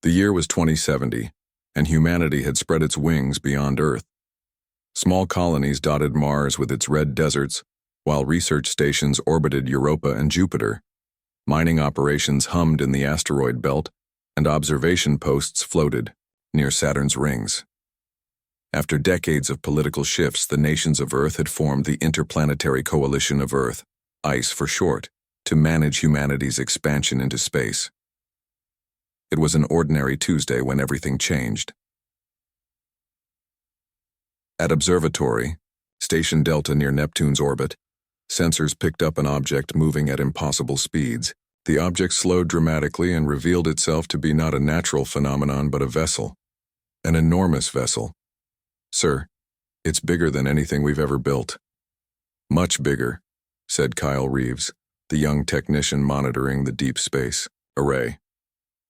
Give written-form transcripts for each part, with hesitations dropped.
The year was 2070, and humanity had spread its wings beyond Earth. Small colonies dotted Mars with its red deserts, while research stations orbited Europa and Jupiter. Mining operations hummed in the asteroid belt, and observation posts floated near Saturn's rings. After decades of political shifts, the nations of Earth had formed the Interplanetary Coalition of Earth, ICE for short, to manage humanity's expansion into space. It was an ordinary Tuesday when everything changed. At Observatory, Station Delta near Neptune's orbit, sensors picked up an object moving at impossible speeds. The object slowed dramatically and revealed itself to be not a natural phenomenon but a vessel. An enormous vessel. "Sir, it's bigger than anything we've ever built." "Much bigger," said Kyle Reeves, the young technician monitoring the deep space array.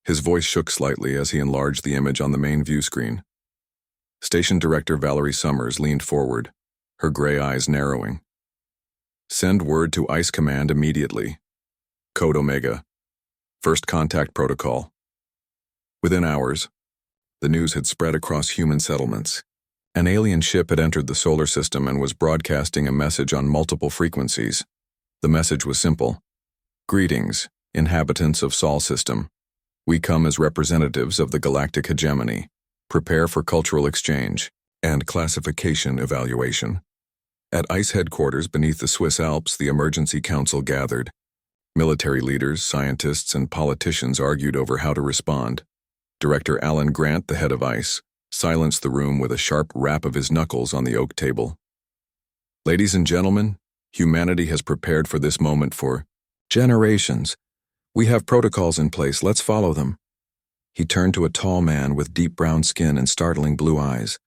His voice shook slightly as he enlarged the image on the main view screen. Station Director Valerie Summers leaned forward, her gray eyes narrowing. "Send word to ICE Command immediately. Code Omega. First contact protocol." Within hours, the news had spread across human settlements. An alien ship had entered the solar system and was broadcasting a message on multiple frequencies. The message was simple. "Greetings, inhabitants of Sol System. We come as representatives of the galactic hegemony. Prepare for cultural exchange and classification evaluation." At ICE headquarters beneath the Swiss Alps, the Emergency Council gathered. Military leaders, scientists, and politicians argued over how to respond. Director Alan Grant, the head of ICE, silenced the room with a sharp rap of his knuckles on the oak table. "Ladies and gentlemen, humanity has prepared for this moment for generations. We have protocols in place, let's follow them." He turned to a tall man with deep brown skin and startling blue eyes.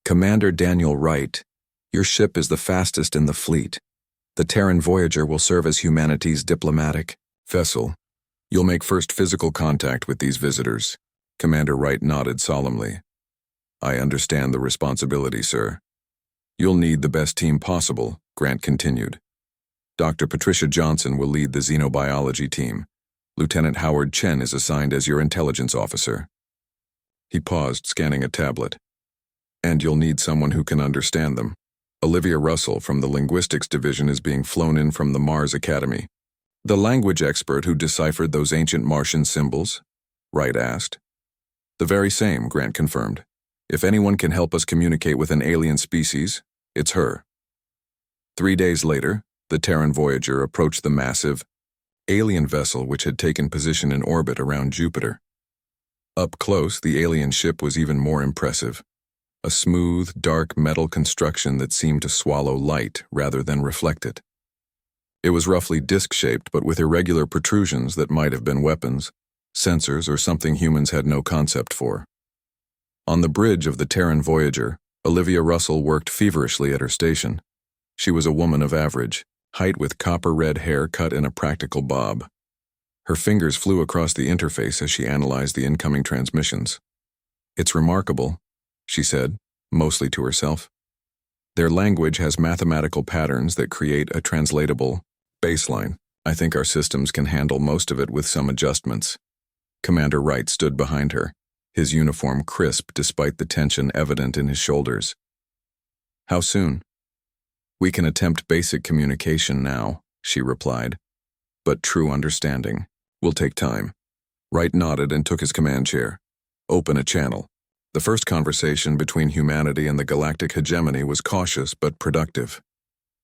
"Commander Daniel Wright, your ship is the fastest in the fleet. The Terran Voyager will serve as humanity's diplomatic vessel. You'll make first physical contact with these visitors." Commander Wright nodded solemnly. "I understand the responsibility, sir." "You'll need the best team possible," Grant continued. "Dr. Patricia Johnson will lead the xenobiology team. Lieutenant Howard Chen is assigned as your intelligence officer." He paused, scanning a tablet. "And you'll need someone who can understand them. Olivia Russell from the Linguistics Division is being flown in from the Mars Academy." "The language expert who deciphered those ancient Martian symbols?" Wright asked. "The very same," Grant confirmed. "If anyone can help us communicate with an alien species, it's her." 3 days later, the Terran Voyager approached the massive, alien vessel which had taken position in orbit around Jupiter. Up close, the alien ship was even more impressive. A smooth, dark metal construction that seemed to swallow light rather than reflect it. It was roughly disc-shaped but with irregular protrusions that might have been weapons, sensors, or something humans had no concept for. On the bridge of the Terran Voyager, Olivia Russell worked feverishly at her station. She was a woman of average height with copper-red hair cut in a practical bob. Her fingers flew across the interface as she analyzed the incoming transmissions. "It's remarkable," she said, mostly to herself. "Their language has mathematical patterns that create a translatable baseline. I think our systems can handle most of it with some adjustments." Commander Wright stood behind her, his uniform crisp despite the tension evident in his shoulders. "How soon?" "We can attempt basic communication now," she replied. "But true understanding will take time." Wright nodded and took his command chair. "Open a channel." The first conversation between humanity and the galactic hegemony was cautious but productive.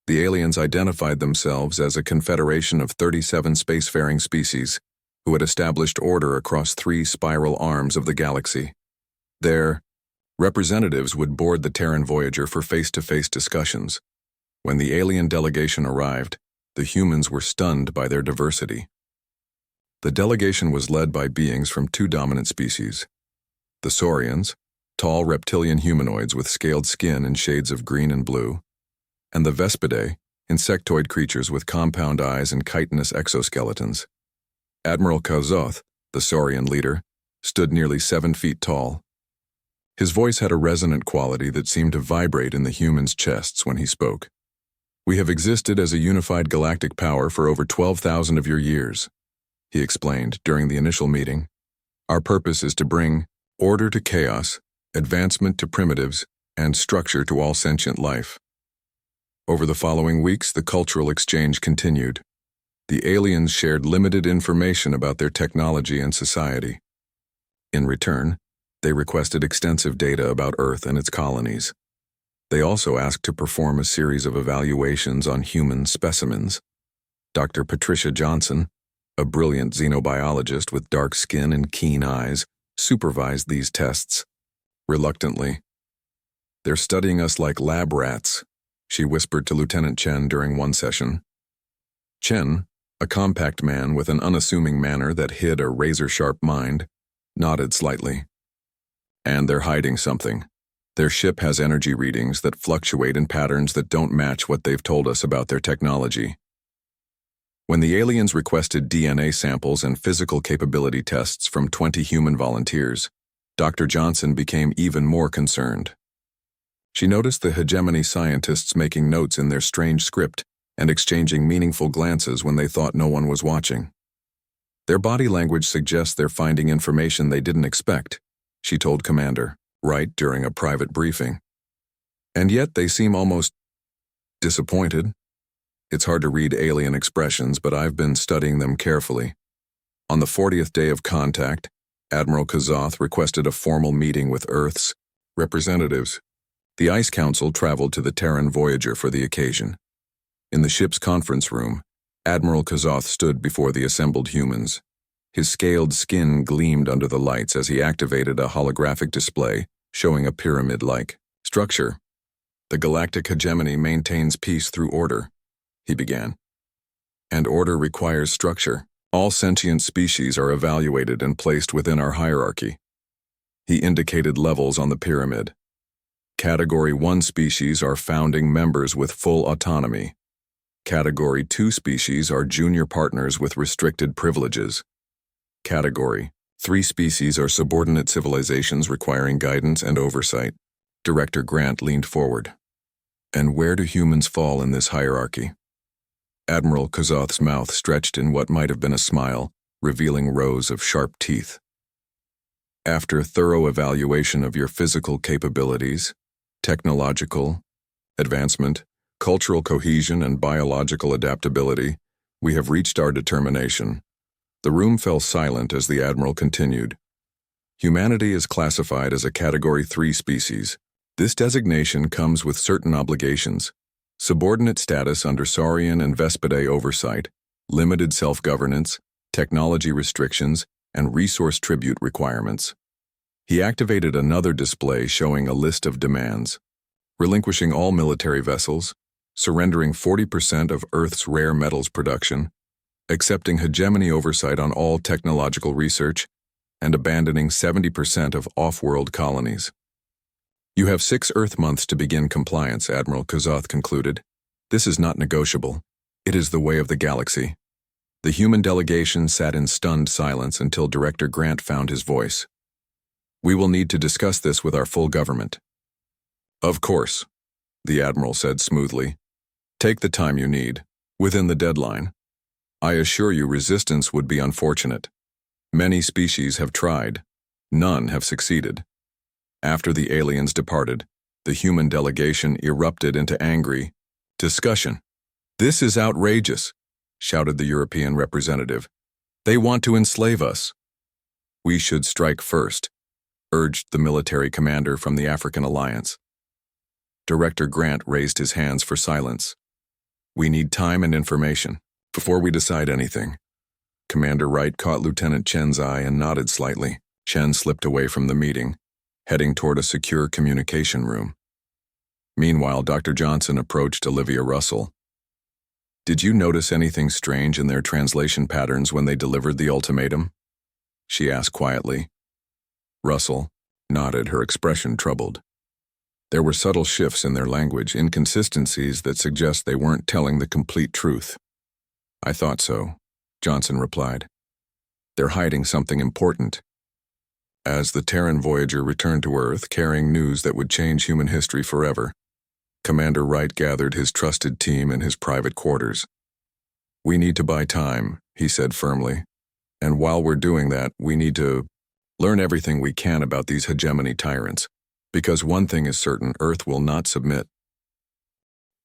The aliens identified themselves as a confederation of 37 spacefaring species who had established order across 3 spiral arms of the galaxy. Their representatives would board the Terran Voyager for face-to-face discussions. When the alien delegation arrived, the humans were stunned by their diversity. The delegation was led by beings from 2 dominant species. The Saurians, tall reptilian humanoids with scaled skin in shades of green and blue, and the Vespidae, insectoid creatures with compound eyes and chitinous exoskeletons. Admiral Kauzoth, the Saurian leader, stood nearly 7 feet tall. His voice had a resonant quality that seemed to vibrate in the humans' chests when he spoke. "We have existed as a unified galactic power for over 12,000 of your years," he explained during the initial meeting. Our purpose is to bring order to chaos, advancement to primitives, and structure to all sentient life. Over the following weeks, the cultural exchange continued. The aliens shared limited information about their technology and society. In return, they requested extensive data about Earth and its colonies. They also asked to perform a series of evaluations on human specimens. Dr. Patricia Johnson, a brilliant xenobiologist with dark skin and keen eyes, supervised these tests. Reluctantly, "They're studying us like lab rats," she whispered to Lieutenant Chen during one session. Chen, a compact man with an unassuming manner that hid a razor-sharp mind, nodded slightly. "And they're hiding something. Their ship has energy readings that fluctuate in patterns that don't match what they've told us about their technology." When the aliens requested DNA samples and physical capability tests from 20 human volunteers, Dr. Johnson became even more concerned. She noticed the hegemony scientists making notes in their strange script and exchanging meaningful glances when they thought no one was watching. "Their body language suggests they're finding information they didn't expect," she told Commander Wright during a private briefing. "And yet they seem almost disappointed. It's hard to read alien expressions, but I've been studying them carefully." On the 40th day of contact, Admiral Kazoth requested a formal meeting with Earth's representatives. The Ice Council traveled to the Terran Voyager for the occasion. In the ship's conference room, Admiral Kazoth stood before the assembled humans. His scaled skin gleamed under the lights as he activated a holographic display showing a pyramid-like structure. "The galactic hegemony maintains peace through order," he began. "And order requires structure. All sentient species are evaluated and placed within our hierarchy." He indicated levels on the pyramid. Category 1 species are founding members with full autonomy. Category 2 species are junior partners with restricted privileges. Category 3 species are subordinate civilizations requiring guidance and oversight. Director Grant leaned forward. "And where do humans fall in this hierarchy?" Admiral Kazoth's mouth stretched in what might have been a smile, revealing rows of sharp teeth. "After thorough evaluation of your physical capabilities, technological advancement, cultural cohesion, and biological adaptability, we have reached our determination." The room fell silent as the Admiral continued. "Humanity is classified as a Category 3 species. This designation comes with certain obligations: subordinate status under Saurian and Vespidae oversight, limited self-governance, technology restrictions, and resource tribute requirements." He activated another display showing a list of demands: relinquishing all military vessels, surrendering 40% of Earth's rare metals production, accepting hegemony oversight on all technological research, and abandoning 70% of off-world colonies. "You have 6 Earth months to begin compliance," Admiral Kazoth concluded. "This is not negotiable. It is the way of the galaxy." The human delegation sat in stunned silence until Director Grant found his voice. "We will need to discuss this with our full government." "Of course," the Admiral said smoothly. "Take the time you need, within the deadline. I assure you resistance would be unfortunate. Many species have tried. None have succeeded." After the aliens departed, the human delegation erupted into angry discussion. "This is outrageous," shouted the European representative. "They want to enslave us." "We should strike first," urged the military commander from the African Alliance. Director Grant raised his hands for silence. "We need time and information before we decide anything." Commander Wright caught Lieutenant Chen's eye and nodded slightly. Chen slipped away from the meeting, heading toward a secure communication room. Meanwhile, Dr. Johnson approached Olivia Russell. "Did you notice anything strange in their translation patterns when they delivered the ultimatum?" she asked quietly. Russell nodded, her expression troubled. "There were subtle shifts in their language, inconsistencies that suggest they weren't telling the complete truth." "I thought so," Johnson replied. "They're hiding something important." As the Terran Voyager returned to Earth carrying news that would change human history forever, Commander Wright gathered his trusted team in his private quarters. "We need to buy time," he said firmly. "And while we're doing that, we need to Learn everything we can about these hegemony tyrants, because one thing is certain, Earth will not submit.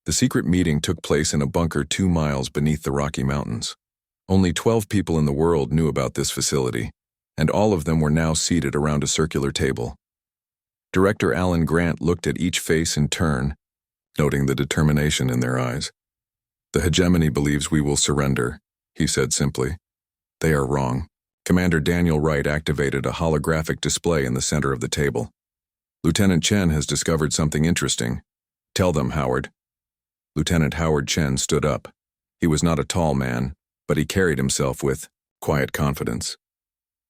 The secret meeting took place in a bunker 2 miles beneath the Rocky Mountains. Only 12 people in the world knew about this facility, and all of them were now seated around a circular table. Director Alan Grant looked at each face in turn, noting the determination in their eyes. "The hegemony believes we will surrender," he said simply. "They are wrong." Commander Daniel Wright activated a holographic display in the center of the table. "Lieutenant Chen has discovered something interesting. Tell them, Howard." Lieutenant Howard Chen stood up. He was not a tall man, but he carried himself with quiet confidence.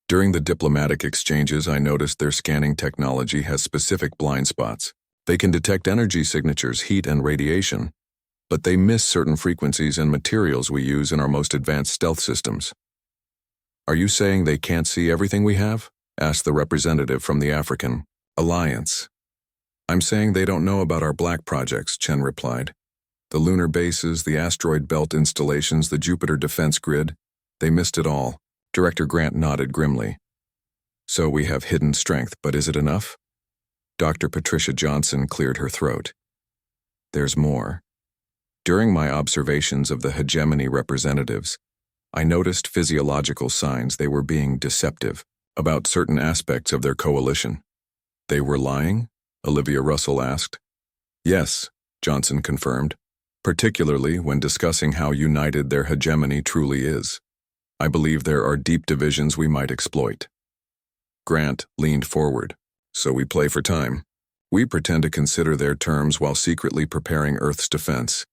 "During the diplomatic exchanges, I noticed their scanning technology has specific blind spots. They can detect energy signatures, heat, and radiation, but they miss certain frequencies and materials we use in our most advanced stealth systems." "Are you saying they can't see everything we have?" asked the representative from the African Alliance. "I'm saying they don't know about our black projects," Chen replied. "The lunar bases, the asteroid belt installations, the Jupiter defense grid, they missed it all." Director Grant nodded grimly. "So we have hidden strength, but is it enough?" Dr. Patricia Johnson cleared her throat. "There's more. During my observations of the hegemony representatives, I noticed physiological signs they were being deceptive about certain aspects of their coalition." "They were lying?" Olivia Russell asked. "Yes," Johnson confirmed, "particularly when discussing how united their hegemony truly is. I believe there are deep divisions we might exploit." Grant leaned forward. "So we play for time. We pretend to consider their terms while secretly preparing Earth's defense."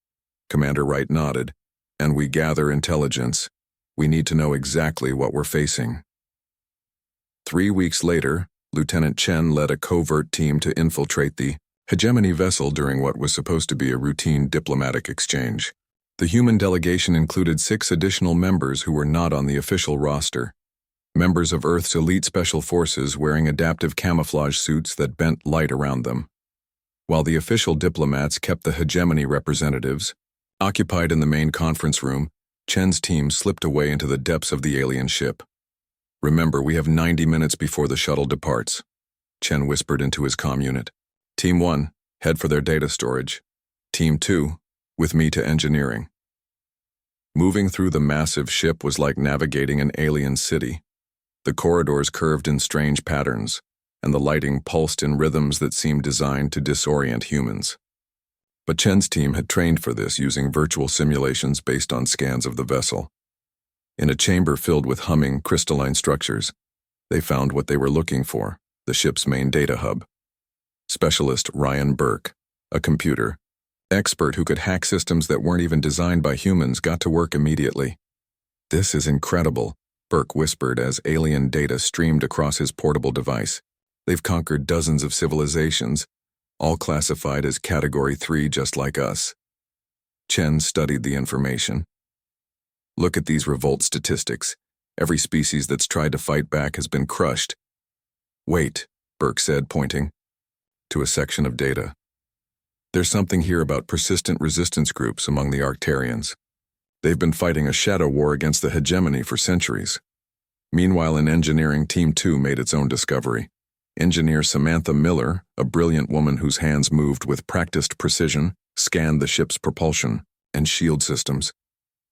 Commander Wright nodded. "And we gather intelligence. We need to know exactly what we're facing." 3 weeks later, Lieutenant Chen led a covert team to infiltrate the hegemony vessel during what was supposed to be a routine diplomatic exchange. The human delegation included 6 additional members who were not on the official roster. Members of Earth's elite special forces wearing adaptive camouflage suits that bent light around them. While the official diplomats kept the hegemony representatives occupied in the main conference room, Chen's team slipped away into the depths of the alien ship. "Remember, we have 90 minutes before the shuttle departs," Chen whispered into his comm unit. "Team 1, head for their data storage. Team 2, with me to engineering." Moving through the massive ship was like navigating an alien city. The corridors curved in strange patterns, and the lighting pulsed in rhythms that seemed designed to disorient humans. But Chen's team had trained for this using virtual simulations based on scans of the vessel. In a chamber filled with humming, crystalline structures, they found what they were looking for, the ship's main data hub. Specialist Ryan Burke, a computer expert who could hack systems that weren't even designed by humans, got to work immediately. "This is incredible," Burke whispered as alien data streamed across his portable device. "They've conquered dozens of civilizations, all classified as Category 3 just like us." Chen studied the information. "Look at these revolt statistics. Every species that's tried to fight back has been crushed." "Wait," Burke said, pointing to a section of data. "There's something here about persistent resistance groups among the Arcturians. They've been fighting a shadow war against the hegemony for centuries." Meanwhile, in engineering, Team 2 made its own discovery. Engineer Samantha Miller, a brilliant woman whose hands moved with practiced precision, scanned the ship's propulsion and shield systems.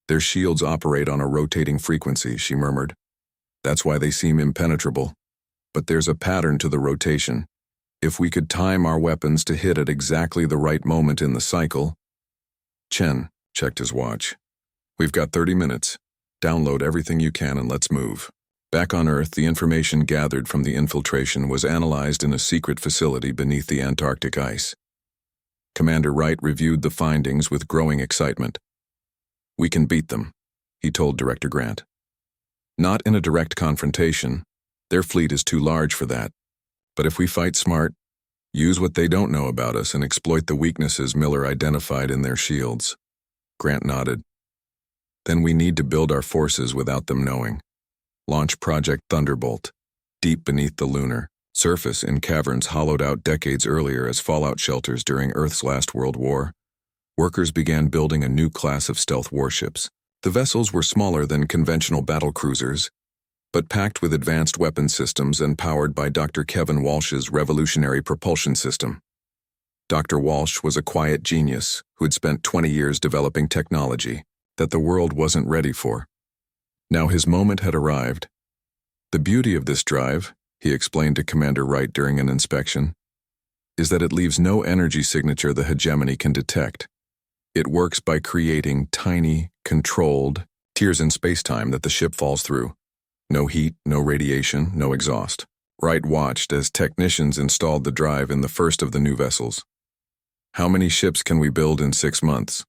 "Their shields operate on a rotating frequency," she murmured. "That's why they seem impenetrable. But there's a pattern to the rotation. If we could time our weapons to hit at exactly the right moment in the cycle." Chen checked his watch. "We've got 30 minutes. Download everything you can and let's move." Back on Earth, the information gathered from the infiltration was analyzed in a secret facility beneath the Antarctic ice. Commander Wright reviewed the findings with growing excitement. "We can beat them," he told Director Grant. "Not in a direct confrontation. Their fleet is too large for that. But if we fight smart, use what they don't know about us and exploit the weaknesses Miller identified in their shields." Grant nodded. "Then we need to build our forces without them knowing. Launch Project Thunderbolt, deep beneath the lunar surface in caverns hollowed out decades earlier as fallout shelters during Earth's last World War. Workers began building a new class of stealth warships. The vessels were smaller than conventional battle cruisers, but packed with advanced weapon systems and powered by Dr. Kevin Walsh's revolutionary propulsion system. Dr. Walsh was a quiet genius who had spent 20 years developing technology that the world wasn't ready for. Now his moment had arrived. The beauty of this drive, he explained to Commander Wright during an inspection, is that it leaves no energy signature the hegemony can detect. It works by creating tiny, controlled tiers in space-time that the ship falls through. No heat, no radiation, no exhaust. Wright watched as technicians installed the drive in the first of the new vessels. How many ships can we build in 6 months?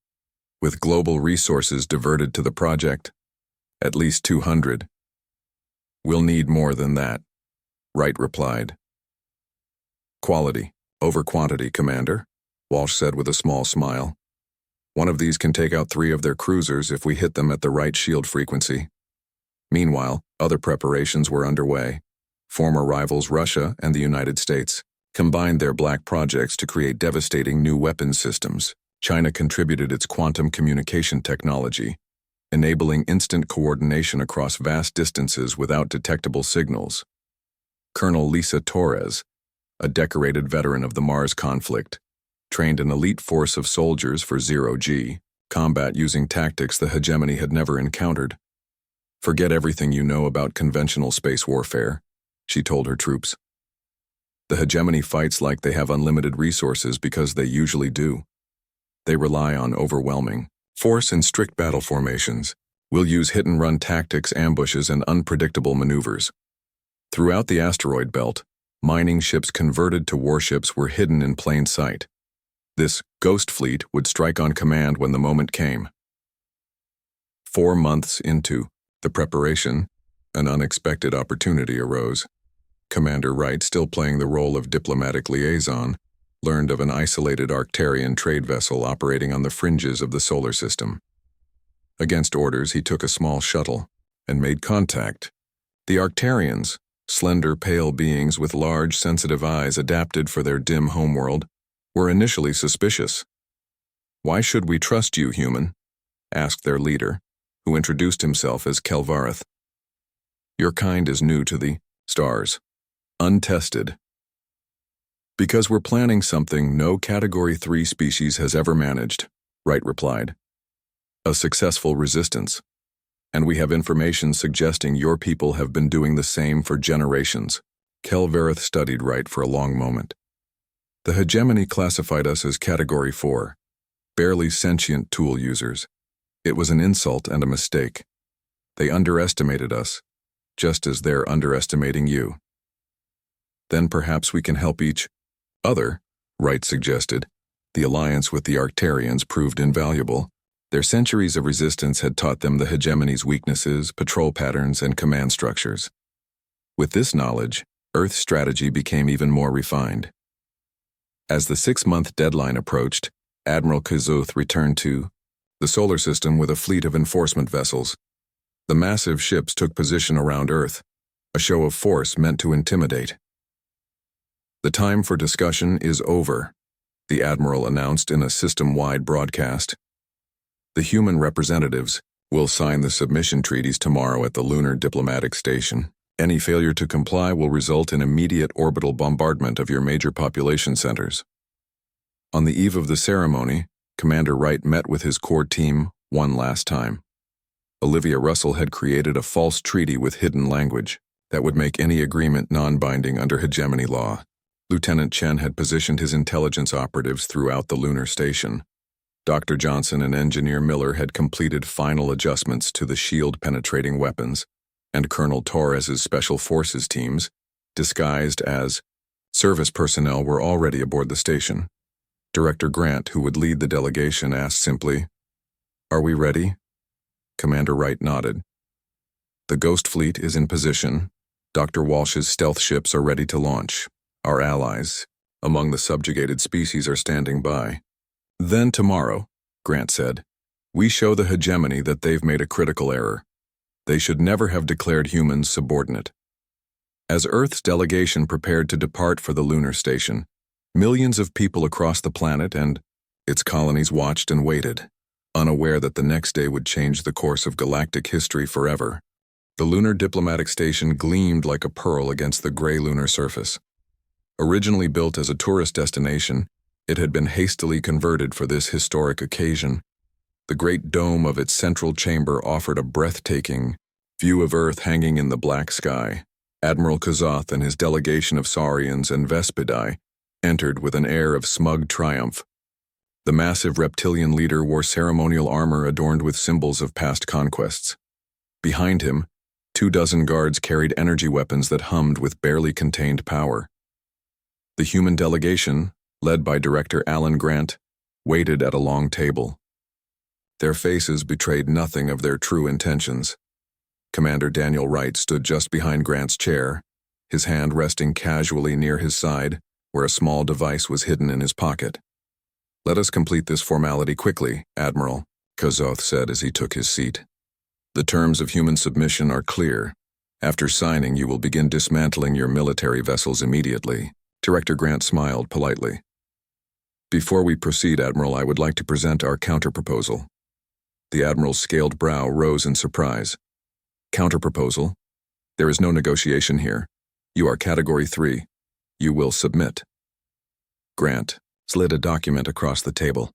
With global resources diverted to the project, at least 200. We'll need more than that, Wright replied. Quality over quantity, Commander, Walsh said with a small smile. One of these can take out 3 of their cruisers if we hit them at the right shield frequency. Meanwhile, other preparations were underway. Former rivals Russia and the United States combined their black projects to create devastating new weapons systems. China contributed its quantum communication technology, enabling instant coordination across vast distances without detectable signals. Colonel Lisa Torres, a decorated veteran of the Mars conflict, trained an elite force of soldiers for zero-G combat using tactics the hegemony had never encountered. Forget everything you know about conventional space warfare, she told her troops. The hegemony fights like they have unlimited resources because they usually do. They rely on overwhelming force and strict battle formations. We'll use hit-and-run tactics, ambushes, and unpredictable maneuvers. Throughout the asteroid belt, mining ships converted to warships were hidden in plain sight. This ghost fleet would strike on command when the moment came. 4 months into the preparation, an unexpected opportunity arose. Commander Wright, still playing the role of diplomatic liaison, learned of an isolated Arcturian trade vessel operating on the fringes of the solar system. Against orders, he took a small shuttle and made contact. The Arcturians, slender, pale beings with large, sensitive eyes adapted for their dim homeworld, were initially suspicious. "Why should we trust you, human?" asked their leader, who introduced himself as Kelvareth. "Your kind is new to the stars, untested. Because we're planning something no Category 3 species has ever managed," Wright replied. "A successful resistance. And we have information suggesting your people have been doing the same for generations." Kelvareth studied Wright for a long moment. "The hegemony classified us as Category 4, barely sentient tool users. It was an insult and a mistake. They underestimated us, just as they're underestimating you." "Then perhaps we can help each other," Wright suggested. The alliance with the Arcturians proved invaluable. Their centuries of resistance had taught them the hegemony's weaknesses, patrol patterns, and command structures. With this knowledge, Earth's strategy became even more refined. As the 6-month deadline approached, Admiral Kazuth returned to the solar system with a fleet of enforcement vessels. The massive ships took position around Earth, a show of force meant to intimidate. "The time for discussion is over," the Admiral announced in a system-wide broadcast. "The human representatives will sign the submission treaties tomorrow at the Lunar Diplomatic Station. Any failure to comply will result in immediate orbital bombardment of your major population centers." On the eve of the ceremony, Commander Wright met with his core team one last time. Olivia Russell had created a false treaty with hidden language that would make any agreement non-binding under hegemony law. Lieutenant Chen had positioned his intelligence operatives throughout the lunar station. Dr. Johnson and Engineer Miller had completed final adjustments to the shield-penetrating weapons, and Colonel Torres's Special Forces teams, disguised as service personnel, were already aboard the station. Director Grant, who would lead the delegation, asked simply, "Are we ready?" Commander Wright nodded. "The Ghost Fleet is in position. Dr. Walsh's stealth ships are ready to launch. Our allies, among the subjugated species, are standing by. Then tomorrow," Grant said, "we show the hegemony that they've made a critical error. They should never have declared humans subordinate." As Earth's delegation prepared to depart for the lunar station, millions of people across the planet and its colonies watched and waited, unaware that the next day would change the course of galactic history forever. The lunar diplomatic station gleamed like a pearl against the gray lunar surface. Originally built as a tourist destination, it had been hastily converted for this historic occasion. The great dome of its central chamber offered a breathtaking view of Earth hanging in the black sky. Admiral Kazoth and his delegation of Saurians and Vespidae entered with an air of smug triumph. The massive reptilian leader wore ceremonial armor adorned with symbols of past conquests. Behind him, 24 guards carried energy weapons that hummed with barely contained power. The human delegation, led by Director Alan Grant, waited at a long table. Their faces betrayed nothing of their true intentions. Commander Daniel Wright stood just behind Grant's chair, his hand resting casually near his side, where a small device was hidden in his pocket. "Let us complete this formality quickly, Admiral," Kazoth said as he took his seat. "The terms of human submission are clear. After signing, you will begin dismantling your military vessels immediately." Director Grant smiled politely. "Before we proceed, Admiral, I would like to present our counterproposal." The Admiral's scaled brow rose in surprise. "Counterproposal? There is no negotiation here. You are Category 3. You will submit." Grant slid a document across the table.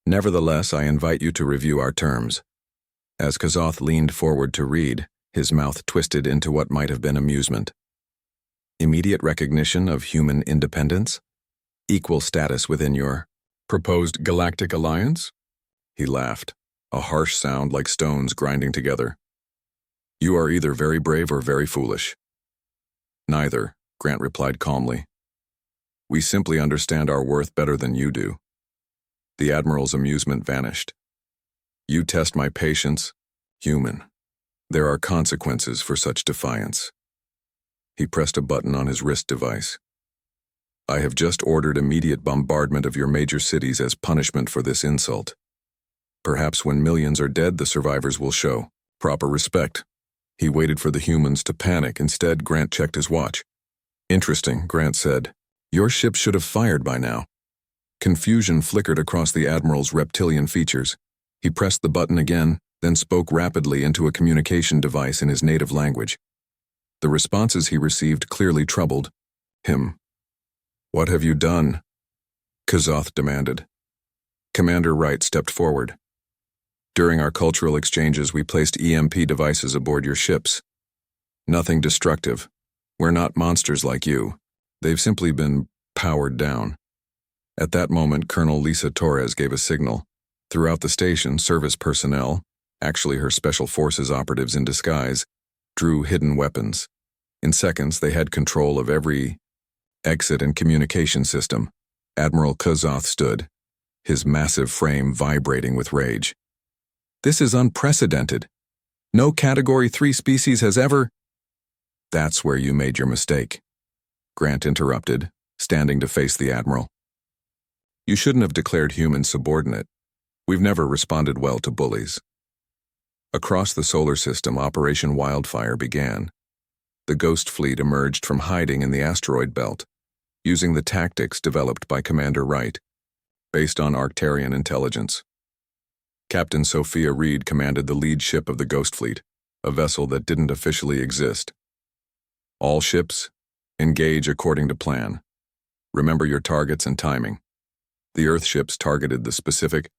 "Nevertheless, I invite you to review our terms." As Kazoth leaned forward to read, his mouth twisted into what might have been amusement. "Immediate recognition of human independence? Equal status within your proposed galactic alliance?" He laughed, a harsh sound like stones grinding together. "You are either very brave or very foolish." "Neither," Grant replied calmly. "We simply understand our worth better than you do." The Admiral's amusement vanished. "You test my patience, human. There are consequences for such defiance." He pressed a button on his wrist device. "I have just ordered immediate bombardment of your major cities as punishment for this insult. Perhaps when millions are dead, the survivors will show proper respect." He waited for the humans to panic. Instead, Grant checked his watch. "Interesting," Grant said. "Your ship should have fired by now." Confusion flickered across the Admiral's reptilian features. He pressed the button again, then spoke rapidly into a communication device in his native language. The responses he received clearly troubled him. "What have you done?" Kazoth demanded. Commander Wright stepped forward. "During our cultural exchanges, we placed EMP devices aboard your ships. Nothing destructive. We're not monsters like you. They've simply been powered down." At that moment, Colonel Lisa Torres gave a signal. Throughout the station, service personnel, actually her Special Forces operatives in disguise, drew hidden weapons. In seconds, they had control of every exit and communication system. Admiral Kazoth stood, his massive frame vibrating with rage. "This is unprecedented. No Category 3 species has ever—" "That's where you made your mistake," Grant interrupted, standing to face the Admiral. "You shouldn't have declared humans subordinate. We've never responded well to bullies." Across the solar system, Operation Wildfire began. The Ghost Fleet emerged from hiding in the asteroid belt, using the tactics developed by Commander Wright, based on Arcturian intelligence. Captain Sophia Reed commanded the lead ship of the Ghost Fleet, a vessel that didn't officially exist. "All ships, engage according to plan. Remember your targets and timing." The Earth ships targeted the specific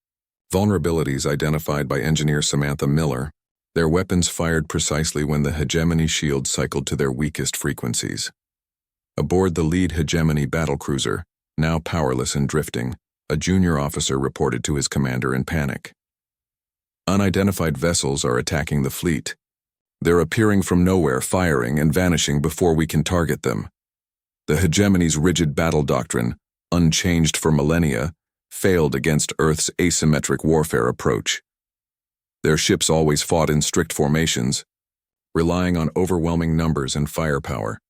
vulnerabilities identified by engineer Samantha Miller. Their weapons fired precisely when the hegemony shield cycled to their weakest frequencies. Aboard the lead hegemony battlecruiser, now powerless and drifting, a junior officer reported to his commander in panic. "Unidentified vessels are attacking the fleet. They're appearing from nowhere, firing and vanishing before we can target them. The hegemony's rigid battle doctrine, unchanged for millennia, failed against Earth's asymmetric warfare approach. Their ships always fought in strict formations, relying on overwhelming numbers and firepower.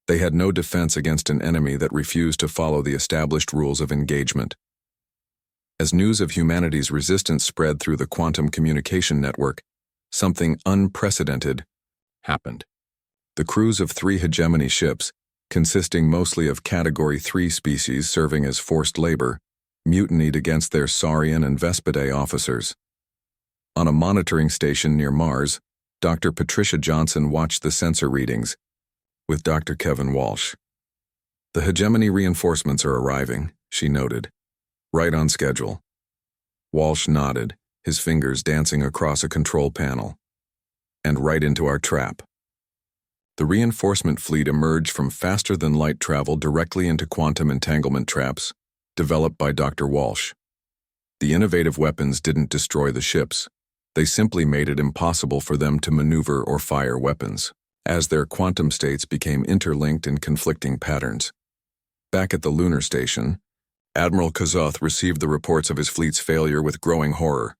They had no defense against an enemy that refused to follow the established rules of engagement." As news of humanity's resistance spread through the quantum communication network, something unprecedented happened. The crews of 3 hegemony ships, consisting mostly of Category 3 species serving as forced labor, mutinied against their Saurian and Vespidae officers. On a monitoring station near Mars, Dr. Patricia Johnson watched the sensor readings with Dr. Kevin Walsh. The hegemony reinforcements are arriving, she noted. Right on schedule. Walsh nodded, his fingers dancing across a control panel. And right into our trap. The reinforcement fleet emerged from faster-than-light travel directly into quantum entanglement traps, developed by Dr. Walsh. The innovative weapons didn't destroy the ships. They simply made it impossible for them to maneuver or fire weapons, as their quantum states became interlinked in conflicting patterns. Back at the lunar station, Admiral Kazoth received the reports of his fleet's failure with growing horror.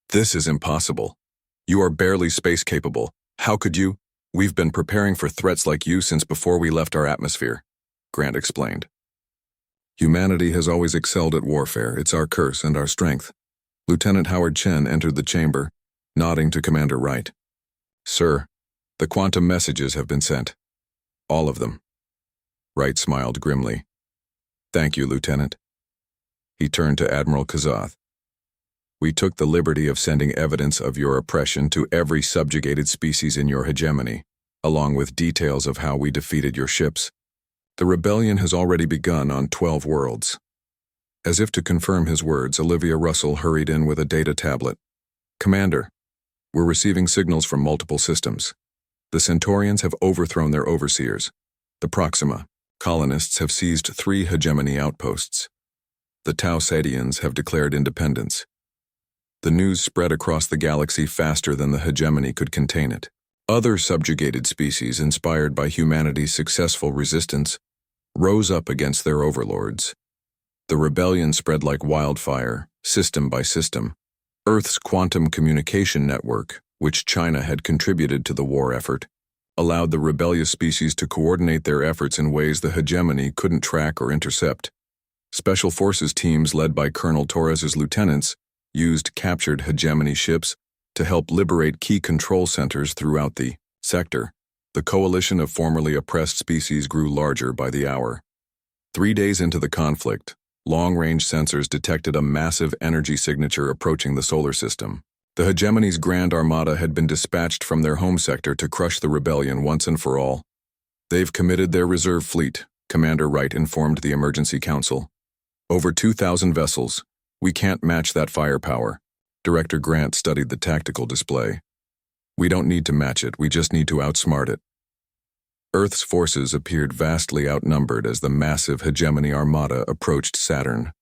"This is impossible. You are barely space-capable. How could you? We've been preparing for threats like you since before we left our atmosphere," Grant explained. "Humanity has always excelled at warfare. It's our curse and our strength." Lieutenant Howard Chen entered the chamber, nodding to Commander Wright. "Sir, the quantum messages have been sent. All of them." Wright smiled grimly. "Thank you, Lieutenant." He turned to Admiral Kazoth. "We took the liberty of sending evidence of your oppression to every subjugated species in your hegemony, along with details of how we defeated your ships. The rebellion has already begun on 12 worlds." As if to confirm his words, Olivia Russell hurried in with a data tablet. "Commander, we're receiving signals from multiple systems. The Centaurians have overthrown their overseers. The Proxima colonists have seized 3 hegemony outposts. The Tau Sadians have declared independence. The news spread across the galaxy faster than the hegemony could contain it. Other subjugated species, inspired by humanity's successful resistance, rose up against their overlords. The rebellion spread like wildfire, system by system. Earth's quantum communication network, which China had contributed to the war effort, allowed the rebellious species to coordinate their efforts in ways the hegemony couldn't track or intercept. Special forces teams led by Colonel Torres's lieutenants used captured hegemony ships to help liberate key control centers throughout the sector. The coalition of formerly oppressed species grew larger by the hour. 3 days into the conflict, long-range sensors detected a massive energy signature approaching the solar system. The hegemony's Grand Armada had been dispatched from their home sector to crush the rebellion once and for all. "They've committed their reserve fleet," Commander Wright informed the Emergency Council. "Over 2,000 vessels. We can't match that firepower." Director Grant studied the tactical display. "We don't need to match it, we just need to outsmart it." Earth's forces appeared vastly outnumbered as the massive hegemony armada approached Saturn.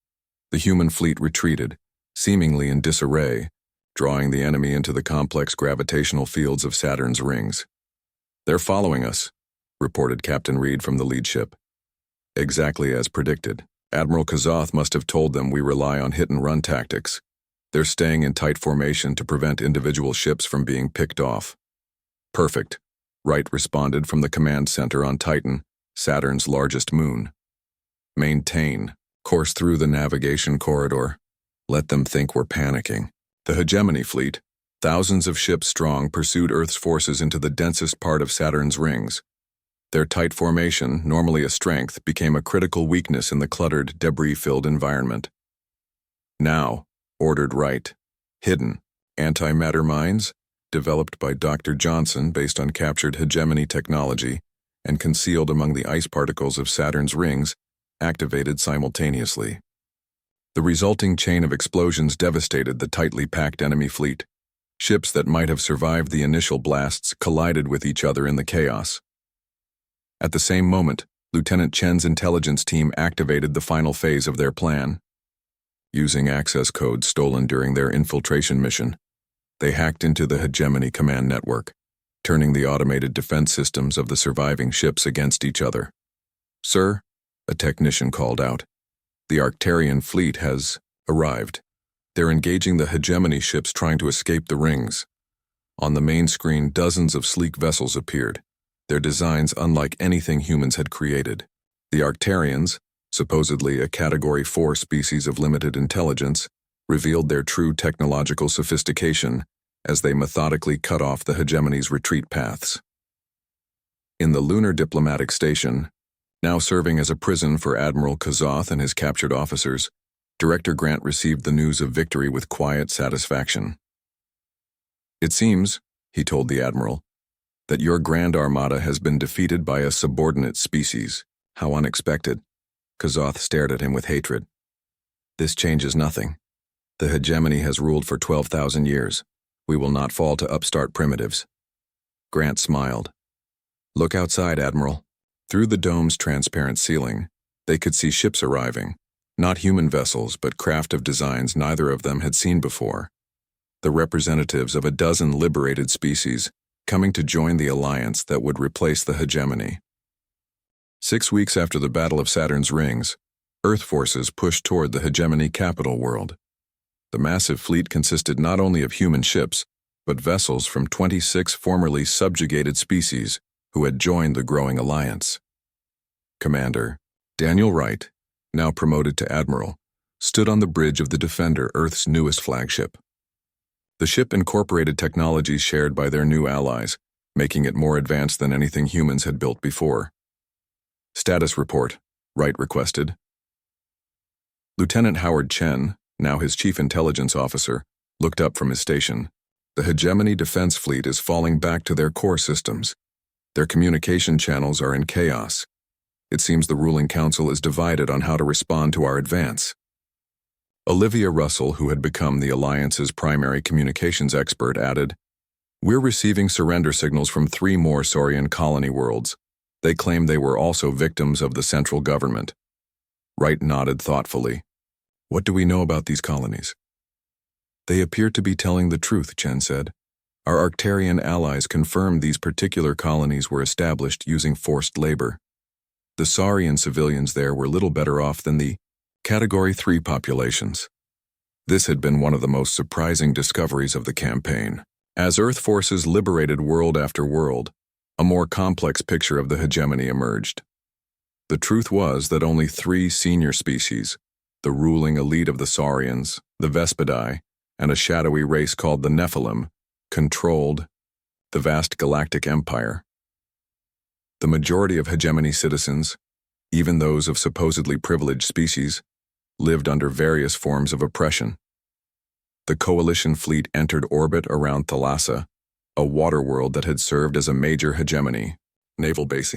The human fleet retreated, seemingly in disarray, drawing the enemy into the complex gravitational fields of Saturn's rings. "They're following us," reported Captain Reed from the lead ship. "Exactly as predicted. Admiral Kazoth must have told them we rely on hit-and-run tactics. They're staying in tight formation to prevent individual ships from being picked off." "Perfect," Wright responded from the command center on Titan, Saturn's largest moon. "Maintain course through the navigation corridor. Let them think we're panicking." The hegemony fleet, thousands of ships strong, pursued Earth's forces into the densest part of Saturn's rings. Their tight formation, normally a strength, became a critical weakness in the cluttered, debris-filled environment. "Now," ordered Wright, "hidden antimatter mines, developed by Dr. Johnson based on captured hegemony technology and concealed among the ice particles of Saturn's rings, activated simultaneously." The resulting chain of explosions devastated the tightly packed enemy fleet. Ships that might have survived the initial blasts collided with each other in the chaos. At the same moment, Lieutenant Chen's intelligence team activated the final phase of their plan. Using access codes stolen during their infiltration mission, they hacked into the hegemony command network, turning the automated defense systems of the surviving ships against each other. "Sir," a technician called out, "the Arcturian fleet has arrived. They're engaging the hegemony ships trying to escape the rings." On the main screen, dozens of sleek vessels appeared, their designs unlike anything humans had created. The Arcturians, supposedly a Category 4 species of limited intelligence, revealed their true technological sophistication as they methodically cut off the hegemony's retreat paths. In the lunar diplomatic station, now serving as a prison for Admiral Kazoth and his captured officers, Director Grant received the news of victory with quiet satisfaction. "It seems," he told the Admiral, "that your Grand Armada has been defeated by a subordinate species. How unexpected." Kazoth stared at him with hatred. "This changes nothing. The hegemony has ruled for 12,000 years. We will not fall to upstart primitives." Grant smiled. "Look outside, Admiral." Through the dome's transparent ceiling, they could see ships arriving. Not human vessels, but craft of designs neither of them had seen before. The representatives of a dozen liberated species coming to join the alliance that would replace the hegemony. 6 weeks after the Battle of Saturn's Rings, Earth forces pushed toward the hegemony capital world. The massive fleet consisted not only of human ships, but vessels from 26 formerly subjugated species who had joined the growing alliance. Commander Daniel Wright, now promoted to Admiral, stood on the bridge of the Defender, Earth's newest flagship. The ship incorporated technologies shared by their new allies, making it more advanced than anything humans had built before. "Status report," Wright requested. Lieutenant Howard Chen, now his chief intelligence officer, looked up from his station. "The hegemony defense fleet is falling back to their core systems. Their communication channels are in chaos. It seems the ruling council is divided on how to respond to our advance." Olivia Russell, who had become the Alliance's primary communications expert, added, "We're receiving surrender signals from 3 more Saurian colony worlds. They claim they were also victims of the central government." Wright nodded thoughtfully. "What do we know about these colonies?" "They appear to be telling the truth," Chen said. "Our Arcturian allies confirmed these particular colonies were established using forced labor. The Saurian civilians there were little better off than the Category 3 populations." This had been one of the most surprising discoveries of the campaign. As Earth forces liberated world after world, a more complex picture of the hegemony emerged. The truth was that only 3 senior species, the ruling elite of the Saurians, the Vespidae, and a shadowy race called the Nephilim, controlled the vast galactic empire. The majority of hegemony citizens, even those of supposedly privileged species, lived under various forms of oppression. The coalition fleet entered orbit around Thalassa, a water world that had served as a major hegemony naval base.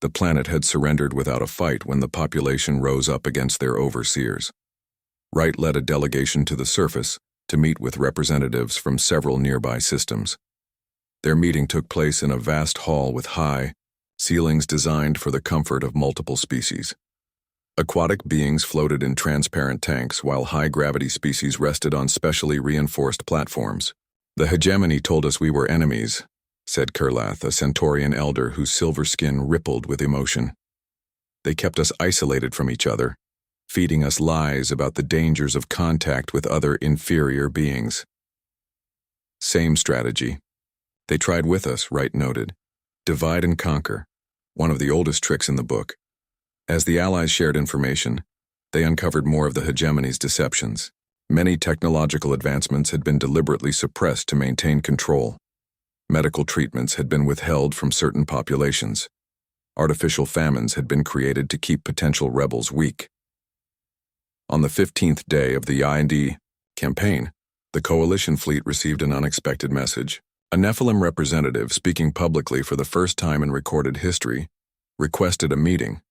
The planet had surrendered without a fight when the population rose up against their overseers. Wright led a delegation to the surface to meet with representatives from several nearby systems. Their meeting took place in a vast hall with high ceilings designed for the comfort of multiple species. Aquatic beings floated in transparent tanks while high-gravity species rested on specially reinforced platforms. "The hegemony told us we were enemies," said Kurlath, a Centaurian elder whose silver skin rippled with emotion. "They kept us isolated from each other, feeding us lies about the dangers of contact with other inferior beings." "Same strategy. They tried with us," Wright noted. "Divide and conquer, one of the oldest tricks in the book. As the Allies shared information, they uncovered more of the hegemony's deceptions. Many technological advancements had been deliberately suppressed to maintain control. Medical treatments had been withheld from certain populations. Artificial famines had been created to keep potential rebels weak. On the 15th day of the I&D campaign, the coalition fleet received an unexpected message. A Nephilim representative, speaking publicly for the first time in recorded history, requested a meeting.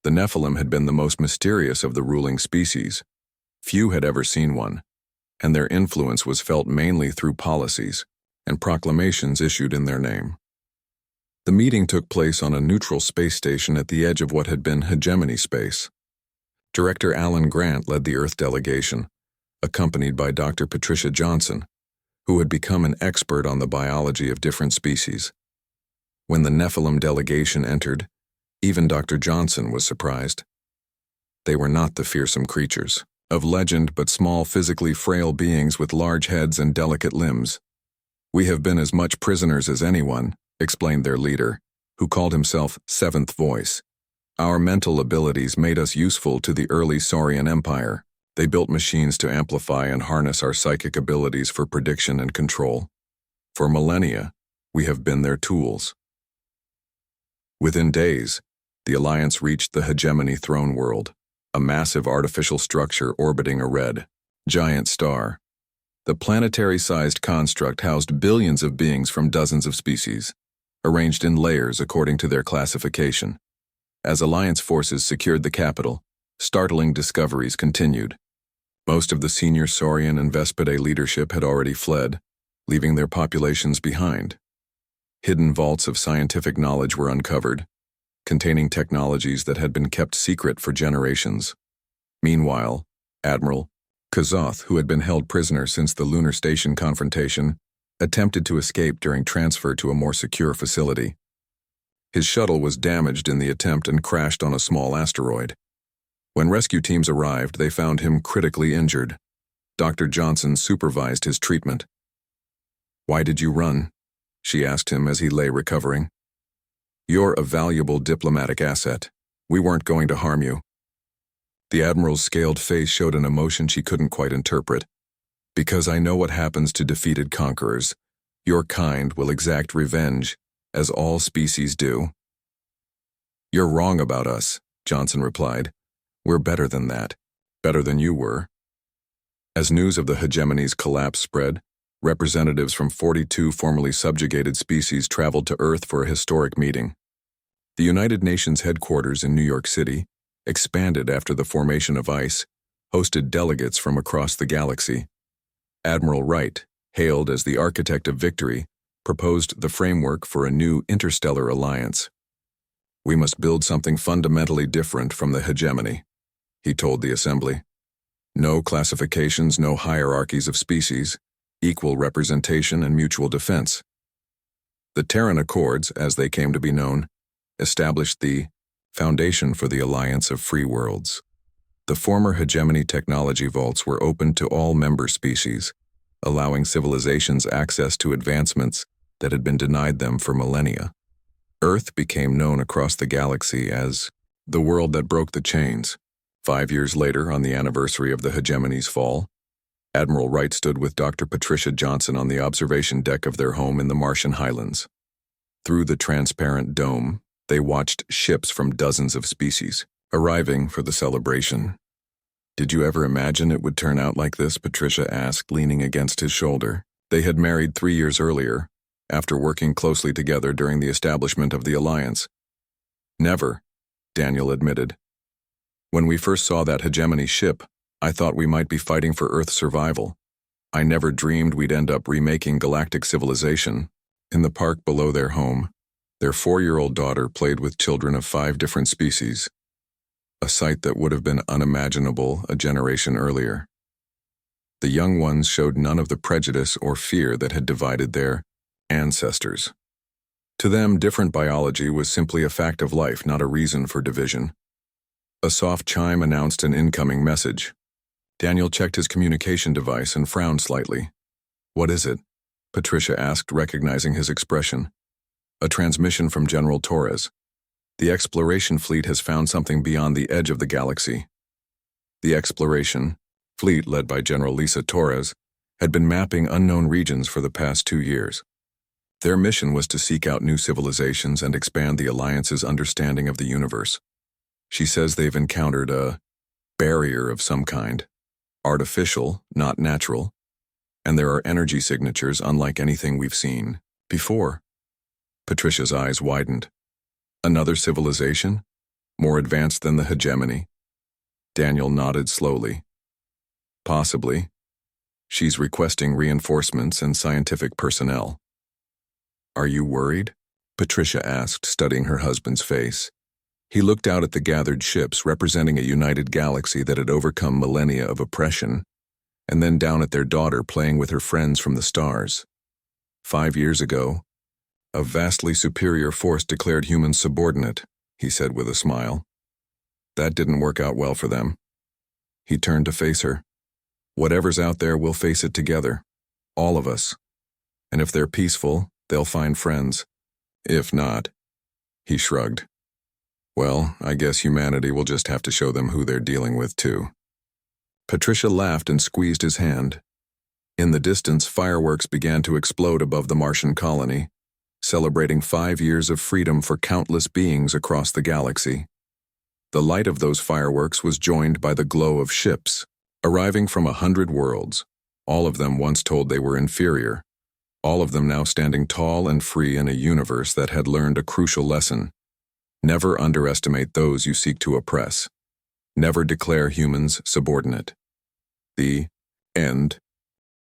The Nephilim had been the most mysterious of the ruling species. Few had ever seen one, and their influence was felt mainly through policies and proclamations issued in their name. The meeting took place on a neutral space station at the edge of what had been hegemony space. Director Alan Grant led the Earth delegation, accompanied by Dr. Patricia Johnson, who had become an expert on the biology of different species. When the Nephilim delegation entered, even Dr. Johnson was surprised. They were not the fearsome creatures of legend, but small, physically frail beings with large heads and delicate limbs. "We have been as much prisoners as anyone," explained their leader, who called himself Seventh Voice. "Our mental abilities made us useful to the early Saurian Empire. They built machines to amplify and harness our psychic abilities for prediction and control. For millennia, we have been their tools." Within days, the Alliance reached the hegemony throne world, a massive artificial structure orbiting a red, giant star. The planetary-sized construct housed billions of beings from dozens of species, arranged in layers according to their classification. As Alliance forces secured the capital, startling discoveries continued. Most of the senior Saurian and Vespidae leadership had already fled, leaving their populations behind. Hidden vaults of scientific knowledge were uncovered, containing technologies that had been kept secret for generations. Meanwhile, Admiral Kazoth, who had been held prisoner since the lunar station confrontation, attempted to escape during transfer to a more secure facility. His shuttle was damaged in the attempt and crashed on a small asteroid. When rescue teams arrived, they found him critically injured. Dr. Johnson supervised his treatment. "Why did you run?" she asked him as he lay recovering. "You're a valuable diplomatic asset. We weren't going to harm you." The Admiral's scaled face showed an emotion she couldn't quite interpret. "Because I know what happens to defeated conquerors. Your kind will exact revenge, as all species do." "You're wrong about us," Johnson replied. "We're better than that. Better than you were." As news of the hegemony's collapse spread, representatives from 42 formerly subjugated species traveled to Earth for a historic meeting. The United Nations headquarters in New York City, expanded after the formation of ice, hosted delegates from across the galaxy. Admiral Wright, hailed as the architect of victory, proposed the framework for a new interstellar alliance. "We must build something fundamentally different from the hegemony," he told the assembly. "No classifications, no hierarchies of species, equal representation and mutual defense." The Terran Accords, as they came to be known, established the foundation for the Alliance of Free Worlds. The former hegemony technology vaults were open to all member species, allowing civilizations access to advancements that had been denied them for millennia. Earth became known across the galaxy as the world that broke the chains. 5 years later, on the anniversary of the hegemony's fall, Admiral Wright stood with Dr. Patricia Johnson on the observation deck of their home in the Martian Highlands. Through the transparent dome, they watched ships from dozens of species, arriving for the celebration. "Did you ever imagine it would turn out like this?" Patricia asked, leaning against his shoulder. They had married 3 years earlier, after working closely together during the establishment of the Alliance. "Never," Daniel admitted. "When we first saw that hegemony ship, I thought we might be fighting for Earth's survival. I never dreamed we'd end up remaking galactic civilization." In the park below their home, their 4-year-old daughter played with children of 5 different species, a sight that would have been unimaginable a generation earlier. The young ones showed none of the prejudice or fear that had divided their ancestors. To them, different biology was simply a fact of life, not a reason for division. A soft chime announced an incoming message. Daniel checked his communication device and frowned slightly. "What is it?" Patricia asked, recognizing his expression. "A transmission from General Torres. The exploration fleet has found something beyond the edge of the galaxy." The exploration fleet, led by General Lisa Torres, had been mapping unknown regions for the past 2 years. Their mission was to seek out new civilizations and expand the Alliance's understanding of the universe. She says they've encountered a barrier of some kind. Artificial, not natural, and there are energy signatures unlike anything we've seen before. Patricia's eyes widened. Another civilization? More advanced than the hegemony? Daniel nodded slowly. Possibly. She's requesting reinforcements and scientific personnel. "Are you worried?" Patricia asked, studying her husband's face. He looked out at the gathered ships representing a united galaxy that had overcome millennia of oppression, and then down at their daughter playing with her friends from the stars. 5 years ago, a vastly superior force declared humans subordinate, he said with a smile. That didn't work out well for them. He turned to face her. "Whatever's out there, we'll face it together. All of us. And if they're peaceful, they'll find friends. If not," he shrugged. "Well, I guess humanity will just have to show them who they're dealing with, too." Patricia laughed and squeezed his hand. In the distance, fireworks began to explode above the Martian colony, celebrating 5 years of freedom for countless beings across the galaxy. The light of those fireworks was joined by the glow of ships, arriving from 100 worlds. All of them once told they were inferior. All of them now standing tall and free in a universe that had learned a crucial lesson. Never underestimate those you seek to oppress. Never declare humans subordinate. The end.